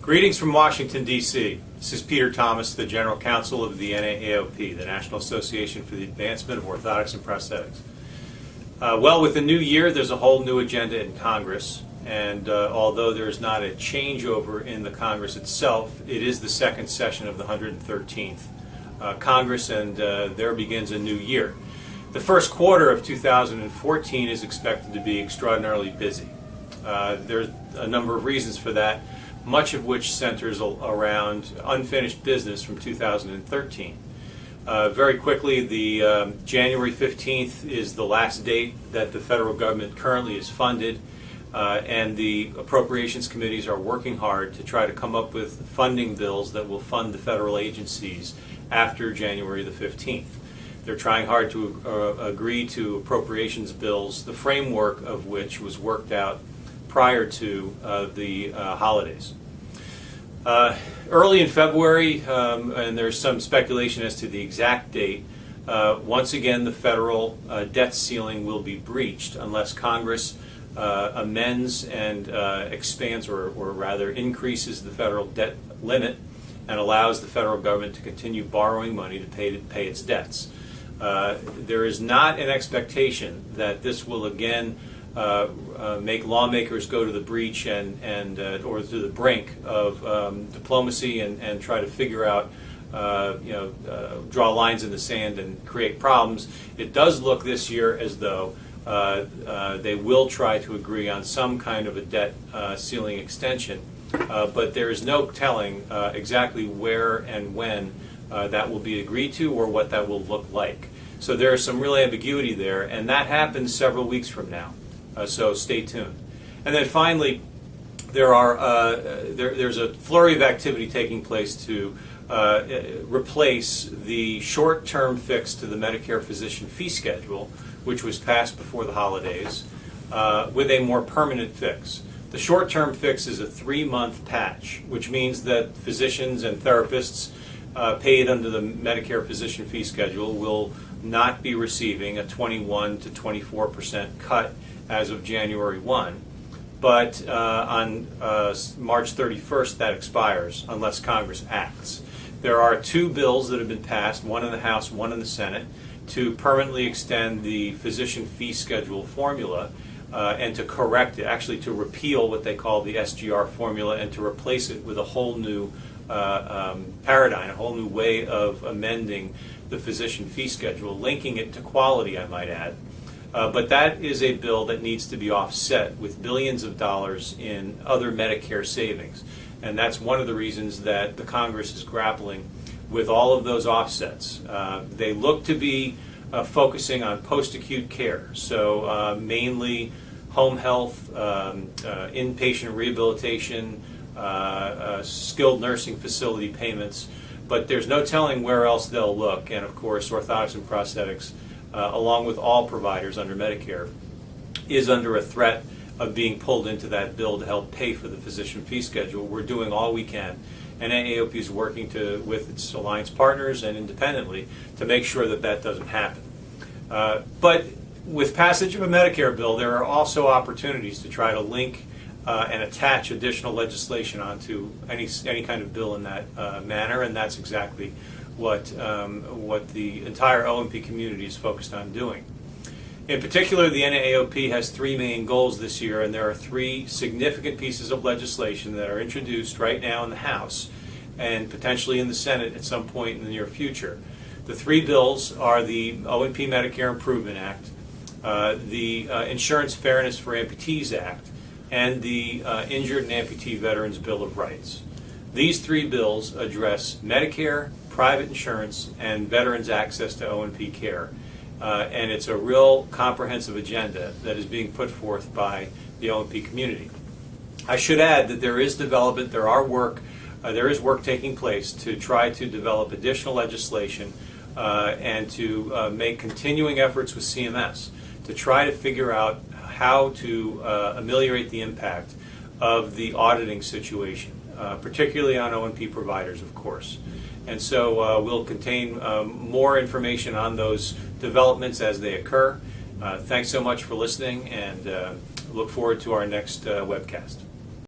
Greetings from Washington, D.C. This is Peter Thomas, the General Counsel of the NAAOP, the National Association for the Advancement of Orthotics and Prosthetics. Well, with the new year, there's a whole new agenda in Congress, and although there's not a changeover in the Congress itself, it is the second session of the 113th Congress, and there begins a new year. The first quarter of 2014 is expected to be extraordinarily busy. There's a number of reasons for that, much of which centers around unfinished business from 2013. Very quickly, the January 15th is the last date that the federal government currently is funded, and the appropriations committees are working hard to try to come up with funding bills that will fund the federal agencies after January the 15th. They're trying hard to agree to appropriations bills, the framework of which was worked out prior to the holidays. Early in February, and there's some speculation as to the exact date, once again the federal debt ceiling will be breached unless Congress amends and expands or rather increases the federal debt limit and allows the federal government to continue borrowing money to pay its debts. There is not an expectation that this will again make lawmakers go to the breach or to the brink of diplomacy and try to figure out, draw lines in the sand and create problems. It does look this year as though they will try to agree on some kind of a debt ceiling extension, but there is no telling exactly where and when that will be agreed to or what that will look like. So there is some real ambiguity there, and that happens several weeks from now. So stay tuned. And then finally, there's a flurry of activity taking place to replace the short-term fix to the Medicare physician fee schedule, which was passed before the holidays, with a more permanent fix. The short-term fix is a 3-month patch, which means that physicians and therapists paid under the Medicare physician fee schedule will not be receiving a 21 to 24% cut as of January 1, but on March 31st that expires unless Congress acts. There are 2 bills that have been passed, one in the House, one in the Senate, to permanently extend the physician fee schedule formula and to correct it, actually to repeal what they call the SGR formula and to replace it with a whole new paradigm, a whole new way of amending the physician fee schedule, linking it to quality, I might add. But that is a bill that needs to be offset with billions of dollars in other Medicare savings. And that's one of the reasons that the Congress is grappling with all of those offsets. They look to be focusing on post-acute care, so mainly home health, inpatient rehabilitation, skilled nursing facility payments, but there's no telling where else they'll look. And of course, orthotics and prosthetics, along with all providers under Medicare, is under a threat of being pulled into that bill to help pay for the physician fee schedule. We're doing all we can, and NAAOP is working with its alliance partners and independently to make sure that that doesn't happen. But with passage of a Medicare bill, there are also opportunities to try to link and attach additional legislation onto any kind of bill in that manner, and that's exactly what the entire O&P community is focused on doing. In particular, the NAAOP has 3 main goals this year, and there are 3 significant pieces of legislation that are introduced right now in the House and potentially in the Senate at some point in the near future. The 3 bills are the O&P Medicare Improvement Act, the Insurance Fairness for Amputees Act, and the Injured and Amputee Veterans Bill of Rights. These 3 bills address Medicare, private insurance, and veterans' access to O&P care. And it's a real comprehensive agenda that is being put forth by the O&P community. I should add that there is development, there is work taking place to try to develop additional legislation and to make continuing efforts with CMS to try to figure out how to ameliorate the impact of the auditing situation, particularly on O&P providers, of course. And so we'll contain more information on those developments as they occur. Thanks so much for listening, and look forward to our next webcast.